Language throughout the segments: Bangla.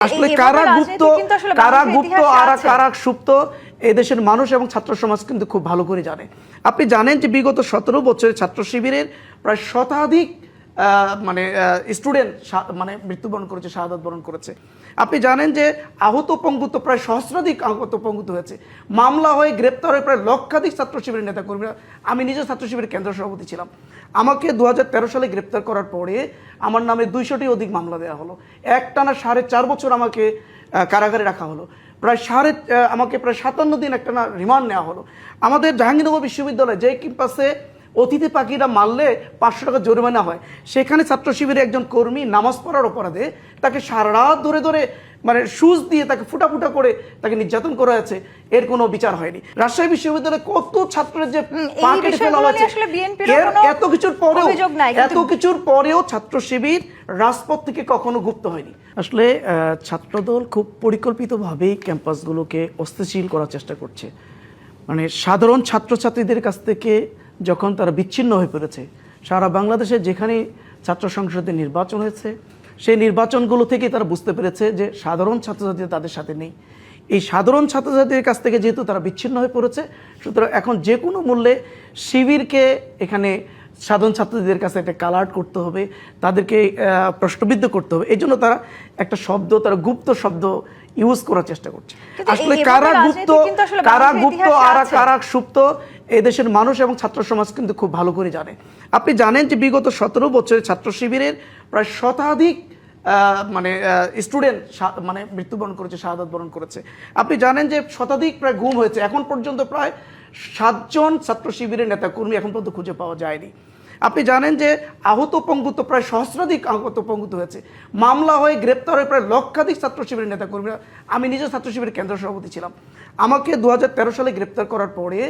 আসলে কারা গুপ্ত আর কারা সুপ্ত এদেশের মানুষ এবং ছাত্র সমাজ কিন্তু খুব ভালো করে জানে। আপনি জানেন যে বিগত 17 বছরের ছাত্র শিবিরের প্রায় শতাধিক স্টুডেন্ট মৃত্যুবরণ করেছে, শাহাদাত বরণ করেছে। আপনি জানেন যে আহত পঙ্গুত্ব প্রায় সহস্রাধিক আহত পঙ্গুত্ব হয়েছে, মামলা হয়ে গ্রেপ্তার হয়ে প্রায় লক্ষাধিক ছাত্র শিবিরের নেতাকর্মীরা। আমি নিজে ছাত্র শিবিরের কেন্দ্র সভাপতি ছিলাম। আমাকে 2013 সালে গ্রেপ্তার করার পরে আমার নামে 200টি অধিক মামলা দেওয়া হলো। একটানা 4.5 বছর আমাকে কারাগারে রাখা হলো। আমাকে প্রায় 57 দিন একটানা রিমান্ড নেওয়া হলো। আমাদের জাহাঙ্গীরনগর বিশ্ববিদ্যালয়ে যে ক্যাম্পাসে অতিথি পাখিরা মারলে 500 টাকা জরিমানা হয়, সেখানে ছাত্র শিবিরের একজন কর্মী নামাজ পড়ার অপরাধে তাকে সারা রাত ধরে ধরে সুজ দিয়ে তাকে ফুটা ফুটা করে তাকে নির্যাতন করা হয়েছে। এর কোনো বিচার হয়নি। রাজশাহী বিশ্ববিদ্যালয়ে কত ছাত্রের যে পা কেটে ফেলা হয়েছে, এত কিছুর পরেও ছাত্র শিবির রাজপথ থেকে কখনো গুপ্ত হয়নি। আসলে ছাত্রদল খুব পরিকল্পিতভাবেই ক্যাম্পাসগুলোকে অস্থিতিশীল করার চেষ্টা করছে। সাধারণ ছাত্রছাত্রীদের কাছ থেকে যখন তারা বিচ্ছিন্ন হয়ে পড়েছে, সারা বাংলাদেশে যেখানে ছাত্র সংসদের নির্বাচন হয়েছে, সেই নির্বাচনগুলো থেকে তারা বুঝতে পেরেছে যে সাধারণ ছাত্রছাত্রীরা তাদের সাথে নেই। এই সাধারণ ছাত্রছাত্রীদের কাছ থেকে যেহেতু তারা বিচ্ছিন্ন হয়ে পড়েছে, সুতরাং এখন যে কোনো মূল্যে শিবিরকে এখানে সাধারণ ছাত্রদের কাছে একটা কালার্ট করতে হবে, তাদেরকে প্রশ্নবিদ্ধ করতে হবে। এই জন্য তারা একটা শব্দ, তারা গুপ্ত শব্দ ইউজ করার চেষ্টা করছে। আসলে কারা গুপ্ত আর কারা সুপ্ত এদেশের মানুষ এবং ছাত্র সমাজ কিন্তু খুব ভালো করে জানে। আপনি জানেন যে বিগত 17 বছরের ছাত্র শিবিরের প্রায় শতাধিক স্টুডেন্ট মৃত্যুবরণ করেছে, শাহাদাত বরণ করেছে। আপনি জানেন যে শতাধিক প্রায় গুম হয়েছে। এখন পর্যন্ত প্রায় 7 জন ছাত্র শিবিরের নেতাকর্মী এখন পর্যন্ত খুঁজে পাওয়া যায়নি। আপনি জানেন যে আহত পঙ্গুত্ব প্রায় সহস্রাধিক আহত পঙ্গুত্ব হয়েছে, মামলা হয়ে গ্রেপ্তার হয়ে প্রায় লক্ষাধিক ছাত্র শিবিরের নেতাকর্মীরা। আমি নিজে ছাত্র শিবিরের কেন্দ্র সভাপতি ছিলাম। আমাকে 2013 সালে গ্রেপ্তার করার পরে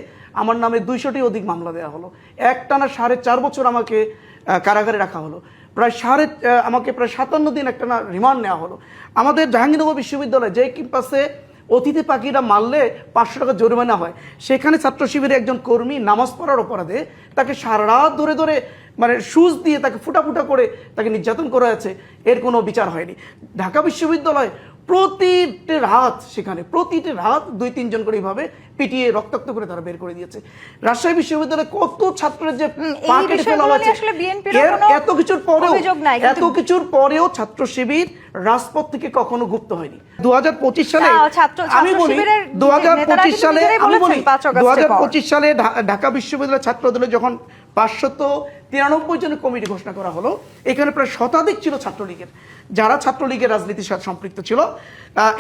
আমার নামে 200টি অধিক মামলা দেওয়া হলো। একটানা 4.5 বছর আমাকে কারাগারে রাখা হলো। আমাকে প্রায় 57 দিন একটানা রিমান্ড নেওয়া হলো। আমাদের জাহাঙ্গীরনগর বিশ্ববিদ্যালয়ে যে ক্যাম্পাসে অতিথি পাখিরা মারলে 500 টাকা জরিমানা হয়, সেখানে ছাত্র শিবিরের একজন কর্মী নামাজ পড়ার অপরাধে তাকে সারা রাত ধরে ধরে সুজ দিয়ে তাকে ফুটা ফুটা করে তাকে নির্যাতন করা হয়েছে। এর কোনো বিচার হয়নি। ঢাকা বিশ্ববিদ্যালয় প্রতিটি রাত 2-3 জন করে এইভাবে পিটিয়ে রক্তাক্ত করে তারা বের করে দিয়েছে। রাজশাহী বিশ্ববিদ্যালয়ে কত ছাত্রের যে পা কেটে ফেলা হয়েছে, এত কিছুর পরেও ছাত্র শিবির রাজপথ থেকে কখনো গুপ্ত হয়নি। 2025 সালে আমি বলি 2025 সালে ঢাকা বিশ্ববিদ্যালয় ছাত্রদলে যখন 593 জনের কমিটি ঘোষণা করা হলো, এখানে প্রায় শতাধিক ছিল ছাত্রলীগের, যারা ছাত্রলীগের রাজনীতির সাথে সম্পৃক্ত ছিল।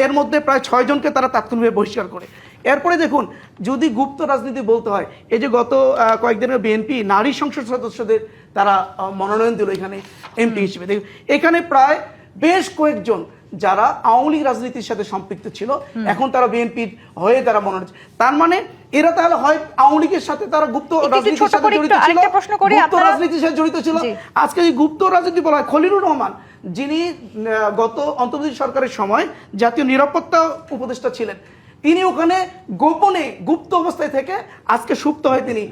এর মধ্যে প্রায় 6 জনকে তারা তাৎক্ষণিকভাবে বহিষ্কার করে। এরপরে দেখুন, যদি গুপ্ত রাজনীতি বলতে হয়, এই যে গত কয়েকদিনের বিএনপি নারী সংসদ সদস্যদের তারা মনোনয়ন দিল এখানে এমপি হিসেবে। দেখুন, এখানে প্রায় বেশ কয়েকজন যারা আওয়ামী লীগ রাজনীতির সাথে সম্পৃক্ত ছিল, এখন তারা বিএনপির হয়ে তারা মনোনয়ন। তার মানে এরা তাহলে হয় আওয়ামী লীগের সাথে তারা গুপ্ত রাজনীতির সাথে জড়িত ছিল। আজকে এই গুপ্ত রাজনীতি বলা হয় খলিলুর রহমান, যিনি গত অন্তর্বর্তী সরকারের সময় জাতীয় নিরাপত্তা উপদেষ্টা ছিলেন, তিনি ওখানে গোপনে গুপ্ত অবস্থায় থেকে আজকে সুপ্ত হয় তিনি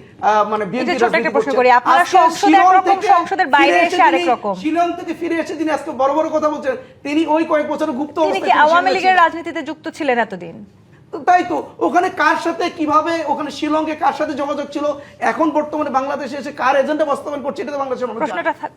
শিলং থেকে ফিরে এসে তিনি আজকে বড় বড় কথা বলছেন। তিনি ওই কয়েক বছর গুপ্ত অবস্থায় আওয়ামী লীগের রাজনীতিতে যুক্ত ছিলেন এতদিন। তাই তো ওখানে কার সাথে কিভাবে, ওখানে শিলংয়ে কার সাথে যোগাযোগ ছিল, এখন বর্তমানে বাংলাদেশে এসে কার এজেন্ডা বাস্তবায়ন করছে, এটা তো বাংলাদেশের মানুষ।